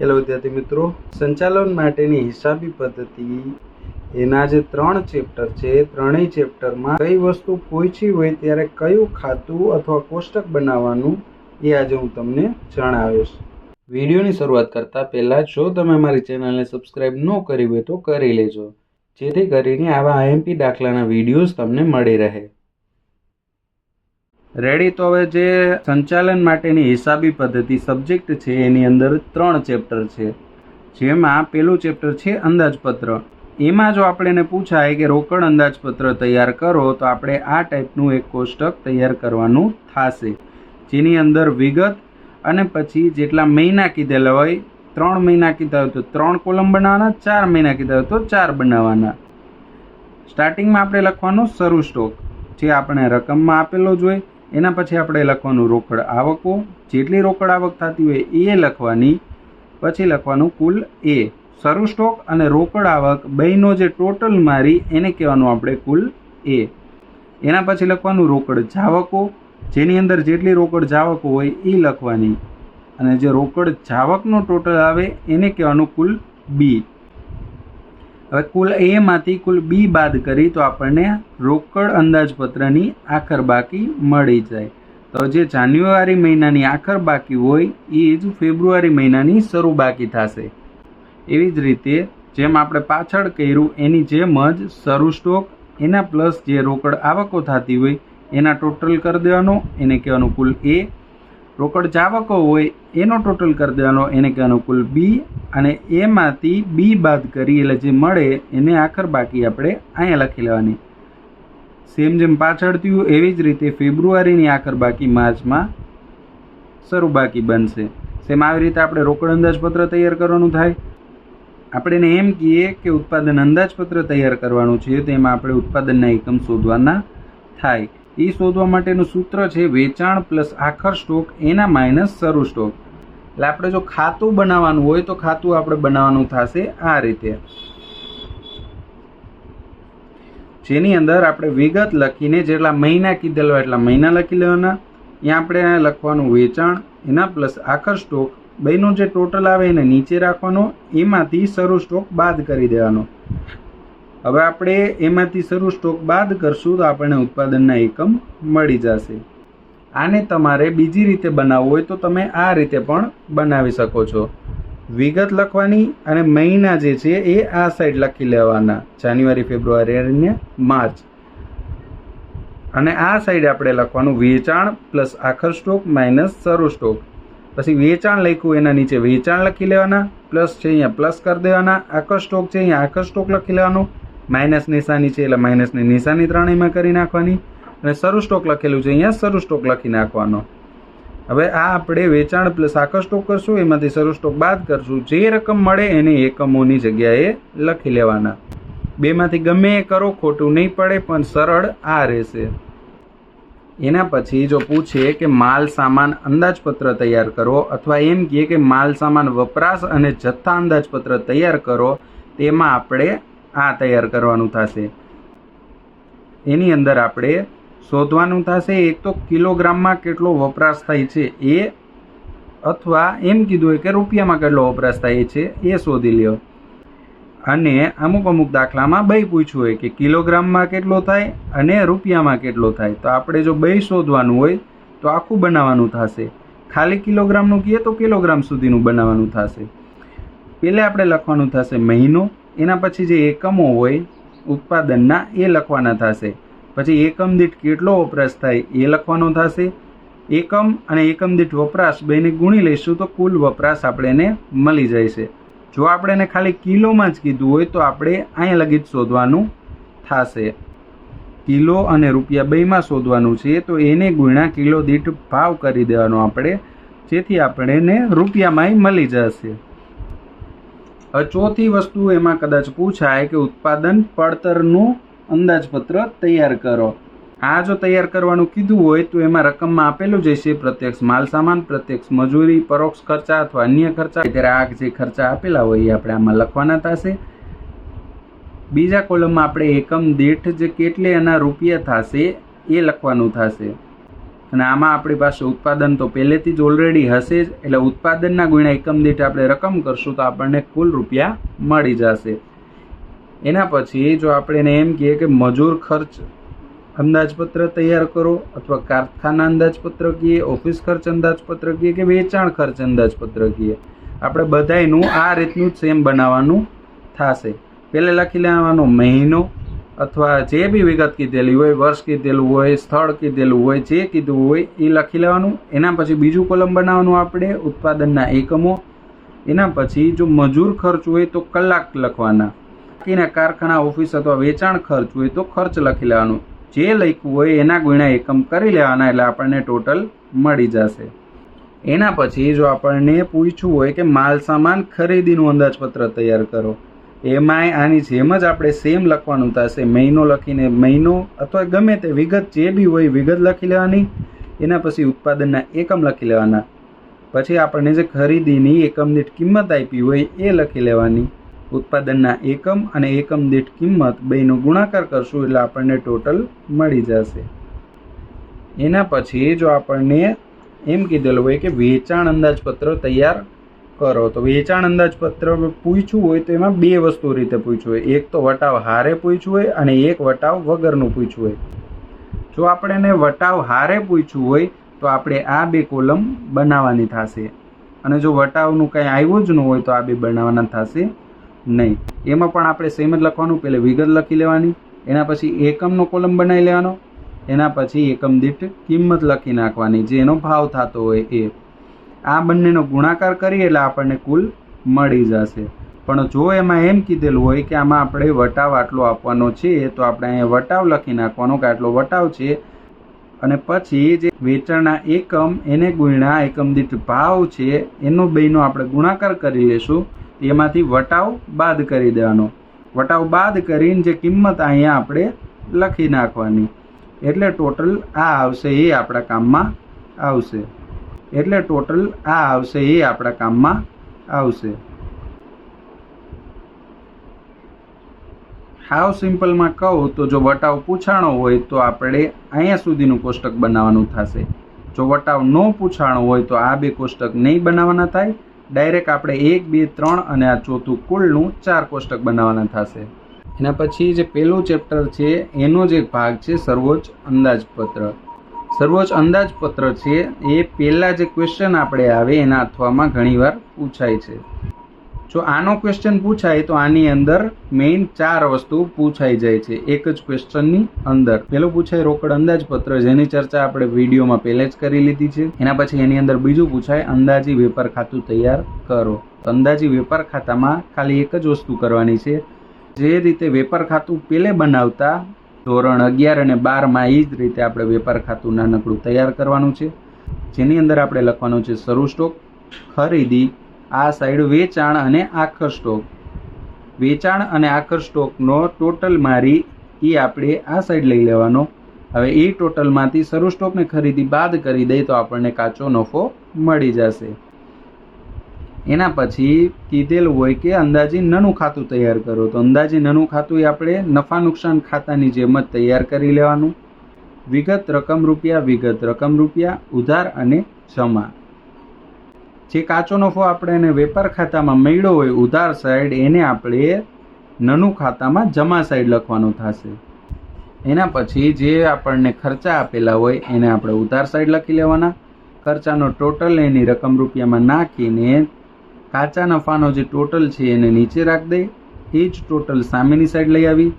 Hello વિદ્યાર્થી મિત્રો, સંચાલન માટેની હિસાબી પદ્ધતિ એના જે 3 ચેપ્ટર છે, ત્રણેય ચેપ્ટરમાં કઈ વસ્તુ પૂછી હોય ત્યારે કયું ખાતું અથવા કોષ્ટક બનાવવાનું એ આજે હું તમને જણાવીશ. વિડીયોની શરૂઆત કરતા પહેલા જો તમે મારી ચેનલને સબસ્ક્રાઇબ ન કરી હોય તો કરી લેજો, જેથી કરીને આવા IMP દાખલાના વિડીયોઝ તમને મળી રહે. રેડી? તો હવે જે સંચાલન માટેની હિસાબી પદ્ધતિ સબ્જેક્ટ છે એની અંદર 3 ચેપ્ટર છે, જેમાં પેલું ચેપ્ટર છે અંદાજપત્ર. એમાં જો આપણે પૂછાય કે રોકડ અંદાજપત્ર તૈયાર કરો તો આપણે આ ટાઈપનું એક કોષ્ટક તૈયાર કરવાનું થશે, જેની અંદર વિગત અને પછી જેટલા મહિના કીધેલા હોય, 3 મહિના કીધા હોય તો 3 કોલમ બનાવવાના, 4 મહિના કીધા હોય તો 4 બનાવવાના. સ્ટાર્ટિંગમાં આપણે લખવાનો શરૂ સ્ટોક, જે આપણે રકમમાં આપેલો જ હોય. એના પછી આપણે લખવાનું રોકડ આવકો, જેટલી રોકડ આવક થતી હોય એ લખવાની. પછી લખવાનું કુલ એ. શરૂ સ્ટોક અને રોકડ આવક બેનો જે ટોટલ મારી એને કહેવાનું આપણે કુલ એ. એના પછી લખવાનું રોકડ જાવકો, જેની અંદર જેટલી રોકડ જાવકો હોય એ લખવાની. અને જે રોકડ જાવકનો ટોટલ આવે એને કહેવાનું કુલ બી. હવે કુલ એ માંથી કુલ બી બાદ કરી તો આપણને રોકડ અંદાજપત્રની આખર બાકી મળી જાય. તો જે જાન્યુઆરી મહિનાની આખર બાકી હોય એ જ ફેબ્રુઆરી મહિનાની શરૂ બાકી થશે. એવી જ રીતે જેમ આપણે પાછળ કર્યું એની જેમ જ શરૂ સ્ટોક એના પ્લસ જે રોકડ આવકો થતી હોય એના ટોટલ કરી દેવાનો, એને કહેવાનું કુલ એ. રોકડ જાવકો હોય એનો ટોટલ કરી દેવાનો, એને કહેવાનું કુલ બી. અને એમાંથી બી બાદ કરી એટલે જે મળે એને આખર બાકી આપણે અહીંયા લખી લેવાની. સેમ જેમ પાછળ થયું એવી જ રીતે ફેબ્રુઆરીની આખર બાકી માર્ચમાં શરૂ બાકી બનશે. સેમ આવી રીતે આપણે રોકડ અંદાજપત્ર તૈયાર કરવાનું થાય. આપણે એને એમ કહીએ કે ઉત્પાદન અંદાજપત્ર તૈયાર કરવાનું છે, તેમાં આપણે ઉત્પાદનના એકમ શોધવાના થાય. એ શોધવા માટેનું સૂત્ર છે વેચાણ પ્લસ આખર સ્ટોક એના માઇનસ શરૂ સ્ટોક. એટલે આપણે જો ખાતું બનાવવાનું હોય તો ખાતું આપણે બનાવવાનું થશે આ રીતે, જેની અંદર આપણે વિગત લખીને જેટલા મહિના કીધેલો એટલા મહિના લખી લેવાના. અહીંયા આપણે લખવાનું વેચાણ એના પ્લસ આખર સ્ટોક બેનો જે ટોટલ આવે એને નીચે રાખવાનો, એમાંથી શરૂ સ્ટોક બાદ કરી દેવાનો. હવે આપણે એમાંથી શરૂ સ્ટોક બાદ કરશું તો આપણને ઉત્પાદનના એકમ મળી જશે. આને તમારે બીજી રીતે બનાવવું હોય તો તમે આ રીતે પણ બનાવી શકો છો. વિગત લખવાની અને મહિના જે છે એ આ સાઈડ લખી લેવાના, જાન્યુઆરી, ફેબ્રુઆરી અને માર્ચ. અને આ સાઈડ આપણે લખવાનું વેચાણ પ્લસ આખર સ્ટોક માઇનસ શરૂ સ્ટોક. પછી વેચાણ લખ્યું એના નીચે વેચાણ લખી લેવાના, પ્લસ છે અહીંયા પ્લસ કરી દેવાના, આખર સ્ટોક છે અહીંયા આખર સ્ટોક લખી લેવાનું, માઇનસ નિશાની છે એટલે માઇનસની નિશાની ત્રણેયમાં કરી નાખવાની. અને શરૂ સ્ટોક લખેલું છે અહીંયા શરૂ સ્ટોક લખી નાખવાનો. હવે આ આપણે વેચાણ પ્લસ આખર સ્ટોક કરશું, એમાંથી શરૂ સ્ટોક બાદ કરશું. જે રકમ મળે એને એકમોની જગ્યાએ લખી લેવાના. બેમાંથી ગમે એ કરો, ખોટું નહીં પડે, પણ સરળ આ રહેશે. એના પછી જો પૂછે કે માલ સામાન અંદાજપત્ર તૈયાર કરો, અથવા એમ કહે કે માલ સામાન વપરાશ અને જથ્થા અંદાજપત્ર તૈયાર કરો, તેમાં આપણે આ તૈયાર કરવાનું થશે. એની અંદર આપણે શોધવાનું થશે એક તો કિલોગ્રામમાં કેટલો વપરાશ થાય છે એ, અથવા એમ કીધું હોય કે રૂપિયામાં કેટલો વપરાશ થાય છે એ શોધી લ્યો. અને અમુક દાખલામાં બે પૂછ્યું હોય કે કિલોગ્રામમાં કેટલો થાય અને રૂપિયામાં કેટલો થાય. તો આપણે જો બે શોધવાનું હોય તો આખું બનાવવાનું થશે. ખાલી કિલોગ્રામનું કહીએ તો કિલોગ્રામ સુધીનું બનાવવાનું થશે. પહેલે આપણે લખવાનું થશે મહિનો, એના પછી જે એકમો હોય ઉત્પાદનના એ લખવાના થશે. પછી એકમ દીઠ કેટલો વપરાશ થાય એ લખવાનો થશે. એકમ અને એકમ દીઠ વપરાશ બેને ગુણી લઈશું તો કુલ વપરાશ આપણને મળી જાય છે. જો આપણે એને ખાલી કિલોમાં જ કીધું હોય તો આપણે અહીંયા લગી જ શોધવાનું થશે. કિલો અને રૂપિયા બેમાં શોધવાનું છે તો એને ગુણ્યા કિલો દીઠ ભાવ કરી દેવાનો આપણે, જેથી આપણને રૂપિયામાં મળી જશે. હવે ચોથી વસ્તુ એમાં કદાચ પૂછાય કે ઉત્પાદન પડતરનું અંદાજપત્ર તૈયાર કરો. આ જો તૈયાર કરવાનું કીધું હોય તો એમાં રકમમાં આપેલું જ હશે પ્રત્યક્ષ માલ સામાન, પ્રત્યક્ષ મજૂરી, પરોક્ષ ખર્ચા અથવા અન્ય ખર્ચા. ત્યારે આ જે ખર્ચા આપેલા હોય એ આપણે આમાં લખવાના થશે. બીજા કોલમમાં આપણે એકમ દીઠ જે કેટલે એના રૂપિયા થશે એ લખવાનું થશે. અને આમાં આપણી પાસે ઉત્પાદન તો પહેલેથી જ ઓલરેડી હશે જ, એટલે ઉત્પાદનના ગુણ્યા એકમ દીઠ આપણે રકમ કરશું તો આપણને કુલ રૂપિયા મળી જશે. એના પછી જો આપણે એને એમ કહીએ કે મજૂર ખર્ચ અંદાજપત્ર તૈયાર કરો, અથવા કારખાના અંદાજપત્ર કહીએ, ઓફિસ ખર્ચ અંદાજપત્ર કહીએ કે વેચાણ ખર્ચ અંદાજપત્ર કહીએ, આપણે બધાયનું આ રીતનું જ સેમ બનાવવાનું થશે. પહેલે લખી લેવાનો મહિનો અથવા જે બી વિગત કીધેલી હોય, વર્ષ કીધેલું હોય, સ્થળ કીધેલું હોય, જે કીધું હોય એ લખી લેવાનું. એના પછી બીજું કોલમ બનાવવાનું આપણે ઉત્પાદનના એકમો. એના પછી જો મજૂર ખર્ચ હોય તો કલાક લખવાના, બાકીના કારખાના ઓફિસ અથવા વેચાણ ખર્ચ હોય તો ખર્ચ લખી લેવાનું. જે લખ્યું હોય એના ગુણ્યા એકમ કરી લેવાના, એટલે આપણને ટોટલ મળી જશે. એના પછી જો આપણને પૂછવું હોય કે માલ સામાન ખરીદીનું અંદાજપત્ર તૈયાર કરો, એમાંય આની જેમ જ આપણે સેમ લખવાનું થશે. મહિનો લખીને મહિનો અથવા ગમે તે વિગત જે બી હોય વિગત લખી લેવાની. એના પછી ઉત્પાદનના એકમ લખી લેવાના. પછી આપણને જે ખરીદીની એકમ દીઠ કિંમત આપી હોય એ લખી લેવાની. ઉત્પાદનના એકમ અને એકમ દીઠ કિંમત બેનો ગુણાકાર કરશું એટલે આપણને ટોટલ મળી જશે. એના પછી જો આપણને એમ કીધેલું હોય કે વેચાણ અંદાજપત્ર તૈયાર કરો, તો વેચાણ અંદાજપત્ર પૂછ્યું હોય તો એમાં બે વસ્તુ રીતે પૂછ્યું હોય. એક તો વટાવ હારે પૂછ્યું હોય અને એક વટાવ વગરનું પૂછ્યું હોય. જો આપણે એને વટાવ હારે પૂછ્યું હોય તો આપણે આ બે કોલમ બનાવવાની થશે, અને જો વટાવનું કંઈ આવ્યું જ ન હોય તો આ બે બનાવવાના થશે નહીં. એમાં પણ આપણે સેમ જ લખવાનું. પહેલે વિગત લખી લેવાની, એના પછી એકમનો કોલમ બનાવી લેવાનો, એના પછી એકમ દીઠ કિંમત લખી નાખવાની, જે એનો ભાવ થતો હોય એ. આ બંનેનો ગુણાકાર કરીએ એટલે આપણને કુલ મળી જશે. પણ જો એમાં એમ કીધેલું હોય કે આમાં આપણે વટાવ આટલો આપવાનો છે, તો આપણે અહીંયા વટાવ લખી નાખવાનો કે આટલો વટાવ છે, અને પછી જે વેચાણના એકમ એને ગુણ્યા એકમ દીઠ ભાવ છે એનો બેનો આપણે ગુણાકાર કરી લેશું. એમાંથી વટાવ બાદ કરી દેવાનો. વટાવ બાદ કરીને જે કિંમત અહીંયા આપણે લખી નાખવાની, એટલે ટોટલ આ આવશે એ આપણા કામમાં આવશે. હાવ સિમ્પલમાં કહું તો જો વટાવ પૂછાણો હોય તો આપણે અહીંયા સુધીનું કોષ્ટક બનાવવાનું થશે. જો વટાવ ન પૂછાણો હોય તો આ બે કોષ્ટક નહીં બનાવવાના થાય. ડાયરેક્ટ આપણે 1, 2, 3 અને આ ચોથું કુલનું 4 કોષ્ટક બનાવવાના થશે. એના પછી જે પહેલું ચેપ્ટર છે એનો જ એક ભાગ છે સર્વોચ્ચ અંદાજપત્ર. સર્વોચ્ચ અંદાજપત્ર છે એ પહેલા જે ક્વેશ્ચન આપણે આવે એના અથવામાં ઘણીવાર પૂછાય છે. જો આનો ક્વેશ્ચન પૂછાય તો આની અંદર મેઇન 4 વસ્તુ પૂછાઈ જાય છે એક જ ક્વેશ્ચનની અંદર. પહેલું પૂછાય રોકડ અંદાજપત્ર, જેની ચર્ચા આપણે વિડીયોમાં પહેલે જ કરી લીધી છે. એના પછી એની અંદર બીજું પૂછાય અંદાજી વેપાર ખાતું તૈયાર કરો. તો અંદાજી વેપાર ખાતામાં ખાલી એક જ વસ્તુ કરવાની છે. જે રીતે વેપાર ખાતું પહેલે બનાવતા ધોરણ 11 અને 12માં એ જ રીતે આપણે વેપાર ખાતું નાનકડું તૈયાર કરવાનું છે, જેની અંદર આપણે લખવાનું છે શરૂ સ્ટોક, ખરીદી, આ સાઈડ વેચાણ અને આખર સ્ટોક. વેચાણ અને આખર સ્ટોકનો ટોટલ મારી એ આપણે આ સાઈડ લઈ લેવાનો. હવે એ ટોટલમાંથી શરૂ સ્ટોકને ખરીદી બાદ કરી દઈએ તો આપણને કાચો નફો મળી જશે. એના પછી કીધેલું હોય કે અંદાજી નાનું ખાતું તૈયાર કરો, તો અંદાજી નાનું ખાતું એ આપણે નફા નુકસાન ખાતાની જેમ જ તૈયાર કરી લેવાનું. વિગત રકમ રૂપિયા, ઉધાર અને જમા. જે કાચો નફો આપણે એને વેપાર ખાતામાં મળ્યો હોય ઉધાર સાઈડ, એને આપણે નાનું ખાતામાં જમા સાઈડ લખવાનું થશે. એના પછી જે આપણને ખર્ચા આપેલા હોય એને આપણે ઉધાર સાઈડ લખી લેવાના. ખર્ચાનો ટોટલ એની રકમ રૂપિયામાં નાખીને કાચા નફાનો જે ટોટલ છે એને નીચે રાખી દઈ, એ જ ટોટલ સામેની સાઈડ લઈ આવી.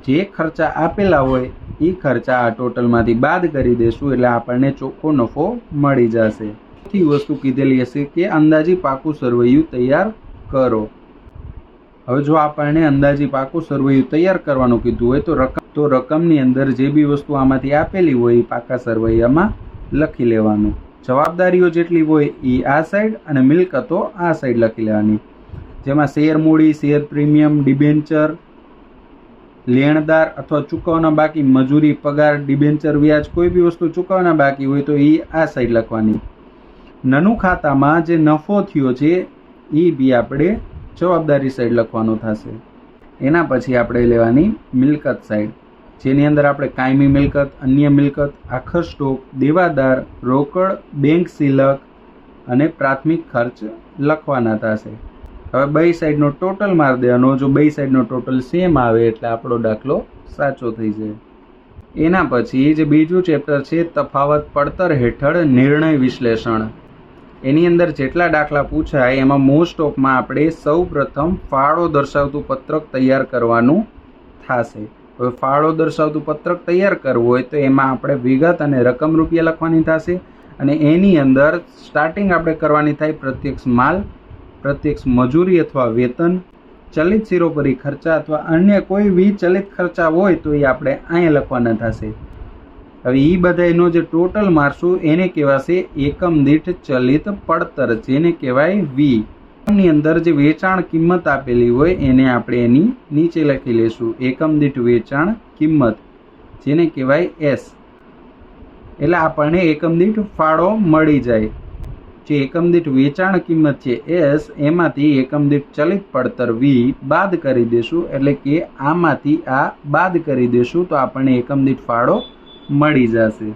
જે ખર્ચા આપેલા હોય એ ખર્ચા આ ટોટલમાંથી બાદ કરી દેશું એટલે આપણને ચોખ્ખો નફો મળી જશે. ચોથી વસ્તુ કીધેલી હશે કે અંદાજી પાકું સરવૈયું તૈયાર કરો. હવે જો આપણને અંદાજી પાકું સરવૈયું તૈયાર કરવાનું કીધું હોય તો રકમની અંદર જે બી વસ્તુ આમાંથી આપેલી હોય એ પાકા સરવૈયામાં લખી લેવાનું. જવાબદારીઓ જેટલી હોય એ આ સાઈડ અને મિલકતો આ સાઈડ લખી લેવાની. જેમાં શેર મૂડી, શેર પ્રીમિયમ, ડિબેન્ચર, લેણદાર અથવા ચૂકવવાના બાકી મજૂરી, પગાર, ડિબેન્ચર, વ્યાજ, કોઈ બી વસ્તુ ચૂકવવાના બાકી હોય તો એ આ સાઈડ લખવાની. નાનું ખાતામાં જે નફો થયો છે એ બી આપણે જવાબદારી સાઈડ લખવાનો થશે. એના પછી આપણે લેવાની મિલકત સાઈડ. જેની અંદર આપણે કાયમી મિલકત, અન્ય મિલકત, આખર સ્ટોક, દેવાદાર, રોકડ, બેંક સિલક અને પ્રાથમિક ખર્ચ લખવાના થશે. હવે બે સાઈડનો ટોટલ માર દેવાનો. જો બે સાઈડનો ટોટલ સેમ આવે એટલે આપણો દાખલો સાચો થઈ જાય. એના પછી જે બીજું ચેપ્ટર છે તફાવત પડતર હેઠળ નિર્ણય વિશ્લેષણ. એની અંદર જેટલા દાખલા પૂછાય એમાં મોસ્ટ ઓફમાં આપણે સૌ પ્રથમ ફાળો દર્શાવતું પત્રક તૈયાર કરવાનું થશે. હવે ફાળો દર્શાવતું પત્રક તૈયાર કરવું હોય તો એમાં આપણે વિગત અને રકમ રૂપિયા લખવાની થશે. અને એની અંદર સ્ટાર્ટિંગ આપણે કરવાની થાય પ્રત્યક્ષ માલ, પ્રત્યક્ષ મજૂરી અથવા વેતન, ચલિત શિરોપરી ખર્ચા અથવા અન્ય કોઈ વિચલિત ખર્ચા હોય તો એ આપણે અહીંયા લખવાના થશે. હવે એ બધાનો જે ટોટલ મારશું એને કહેવાશે એકમ દીઠ ચલિત પડતર, જેને કહેવાય વી. ની અંદર જે વેચાણ કિંમત આપેલી હોય એને આપણે એની નીચે લખી લેશું એકમ દીઠ વેચાણ કિંમત, જેને કહેવાય એસ. એટલે આપણને એકમ દીઠ ફાળો મળી જાય. જે એકમ દીઠ વેચાણ કિંમત છે એસ, એમાંથી એકમ દીઠ ચલિત પડતર વી બાદ કરી દેશું. એટલે કે આમાંથી આ બાદ કરી દેશું તો આપણને એકમ દીઠ ફાળો મળી જશે.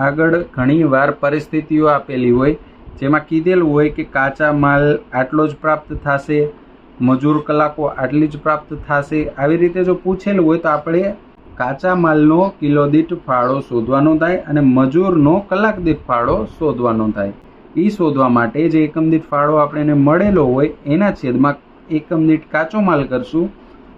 આગળ ઘણી વાર પરિસ્થિતિઓ આપેલી હોય જેમાં કીધેલું હોય કે કાચા માલ આટલો જ પ્રાપ્ત થશે, મજૂર કલાકો આટલી જ પ્રાપ્ત થશે. આવી રીતે જો પૂછેલું હોય તો આપણે કાચા માલનો કિલો દીઠ ફાળો શોધવાનો થાય અને મજૂરનો કલાક દીઠ ફાળો શોધવાનો થાય. એ શોધવા માટે જે એકમ દીઠ ફાળો આપણે મળેલો હોય એના છેદમાં એકમ દીઠ કાચો માલ કરશું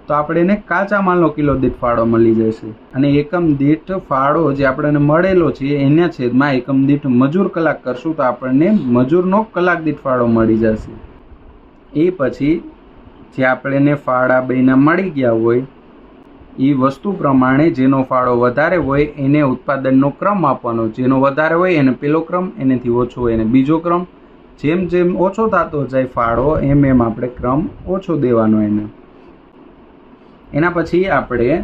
તો આપણે એને કાચા માલનો કિલો દીઠ ફાળો મળી જશે. અને એકમ દીઠ ફાળો જે આપણને મળેલો છે એના છેદમાં એકમ દીઠ મજૂર કલાક કરશું તો આપણને મજૂરનો કલાક દીઠ ફાળો મળી જશે. એ પછી જે આપણને ફાળા બેના મળી ગયા હોય એ વસ્તુ પ્રમાણે જેનો ફાળો વધારે હોય એને ઉત્પાદનનો ક્રમ આપવાનો. જેનો વધારે હોય એને પહેલો ક્રમ, એનાથી ઓછો હોય એને બીજો ક્રમ. જેમ જેમ ઓછો થતો જાય ફાળો એમ એમ આપણે ક્રમ ઓછો દેવાનો એને. એના પછી આપણે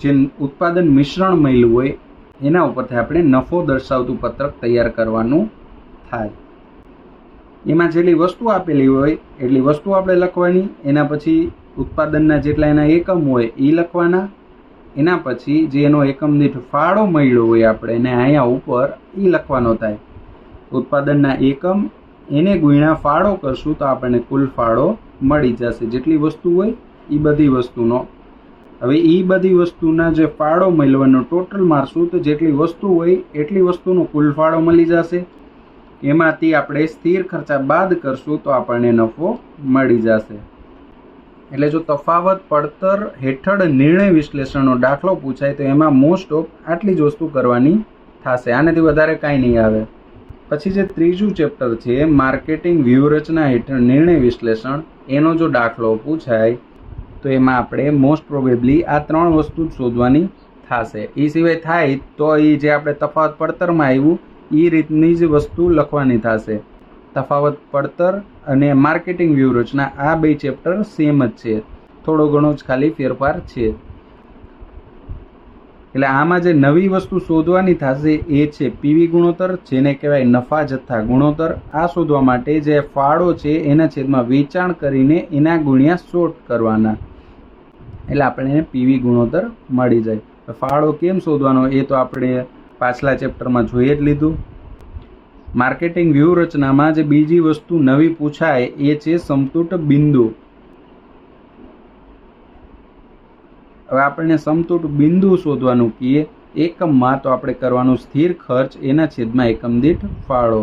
જે ઉત્પાદન મિશ્રણ મળ્યું હોય એના ઉપરથી આપણે નફો દર્શાવતું પત્રક તૈયાર કરવાનું થાય. એમાં જેટલી વસ્તુ આપેલી હોય એટલી વસ્તુ આપણે લખવાની. એના પછી ઉત્પાદનના જેટલા એના એકમ હોય એ લખવાના. એના પછી જે એનો એકમ દીઠ ફાળો મળ્યો હોય આપણે એને અહીંયા ઉપર એ લખવાનો થાય. ઉત્પાદનના એકમ એને ગુણ્યા ફાળો કરશું તો આપણને કુલ ફાળો મળી જશે. જેટલી વસ્તુ હોય એ બધી વસ્તુનો. હવે એ બધી વસ્તુના જે ફાળો મળવાનો ટોટલ મારશું તો જેટલી વસ્તુ હોય એટલી વસ્તુનો કુલ ફાળો મળી જશે. એમાંથી આપણે સ્થિર ખર્ચા બાદ કરશું તો આપણને નફો મળી જશે. એટલે જો તફાવત પડતર હેઠળ નિર્ણય વિશ્લેષણનો દાખલો પૂછાય તો એમાં મોસ્ટ ઓફ આટલી જ વસ્તુ કરવાની થશે. આનાથી વધારે કાંઈ નહીં આવે. પછી જે ત્રીજું ચેપ્ટર છે માર્કેટિંગ વ્યૂહરચના હેઠળ નિર્ણય વિશ્લેષણ, એનો જો દાખલો પૂછાય તો એમાં આપણે મોસ્ટ પ્રોબેબલી આ ત્રણ વસ્તુ જ શોધવાની થશે. એ સિવાય થાય તો એ જે આપણે તફાવત પડતરમાં આવ્યું એ રીતની જ વસ્તુ લખવાની થશે. તફાવત પડતર અને માર્કેટિંગ વ્યૂહરચના આ બે ચેપ્ટર સેમ જ છે, થોડો ઘણો જ ખાલી ફેરફાર છે. એટલે આમાં જે નવી વસ્તુ શોધવાની થશે એ છે પીવી ગુણોત્તર, જેને કહેવાય નફા જથ્થા ગુણોત્તર. આ શોધવા માટે જે ફાળો છે એના છેદમાં વેચાણ કરીને એના ગુણ્યા શોર્ટ કરવાના, એટલે આપણે એને પીવી ગુણોત્તર મળી જાય. ફાળો કેમ શોધવાનો એ તો આપણે પાછલા ચેપ્ટરમાં જોઈ જ લીધું. માર્કેટિંગ વ્યૂહરચનામાં જે બીજી વસ્તુ નવી પૂછાય એ છે સમતૂટ બિંદુ. હવે આપણને સમતૂટ બિંદુ શોધવાનું કહીએ એકમમાં તો આપણે કરવાનું સ્થિર ખર્ચ એના છેદમાં એકમ દીઠ ફાળો.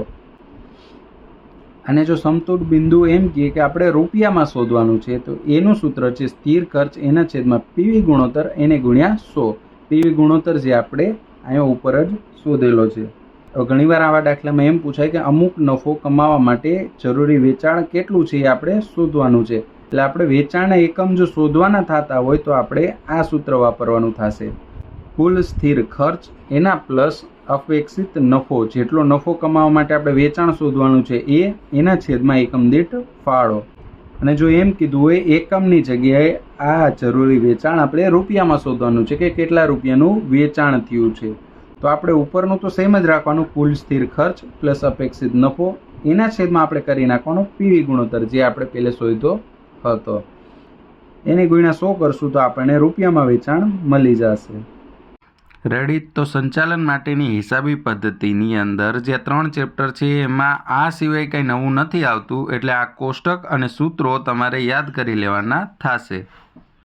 અને જો સમતૂટ બિંદુ એમ કહીએ કે આપણે રૂપિયામાં શોધવાનું છે તો એનું સૂત્ર છે સ્થિર ખર્ચ એના છેદમાં પીવી ગુણોત્તર એને ગુણ્યા 100. પીવી ગુણોત્તર જે આપણે અહીંયા ઉપર જ શોધેલો છે. ઘણીવાર આવા દાખલામાં એમ પૂછાય કે અમુક નફો કમાવા માટે જરૂરી વેચાણ કેટલું છે એ આપણે શોધવાનું છે. એટલે આપણે વેચાણના એકમ જો શોધવાના થતા હોય તો આપણે આ સૂત્ર વાપરવાનું થશે. કુલ સ્થિર ખર્ચ એના પ્લસ અપેક્ષિત નફો, જેટલો નફો કમાવા માટે આપણે વેચાણ શોધવાનું છે એ એના છેદમાં એકમ દીઠ ફાળો. અને જો એમ કીધું હોય એકમની જગ્યાએ આ જરૂરી વેચાણ આપણે રૂપિયામાં શોધવાનું છે કે કેટલા રૂપિયાનું વેચાણ થયું છે, તો આપણે ઉપરનું તો સેમ જ રાખવાનું કુલ સ્થિર ખર્ચ પ્લસ અપેક્ષિત નફો એના છેદમાં આપણે કરી નાખવાનો પીવી ગુણોત્તર જે આપણે પહેલે શોધ્યો હતો. એને ગુણ્યા 100 કરશું તો આપણને રૂપિયામાં વેચાણ મળી જશે. રેડી. તો સંચાલન માટેની હિસાબી પદ્ધતિની અંદર જે 3 ચેપ્ટર છે એમાં આ સિવાય કંઈ નવું નથી આવતું, એટલે આ કોષ્ટક અને સૂત્રો તમારે યાદ કરી લેવાના થશે.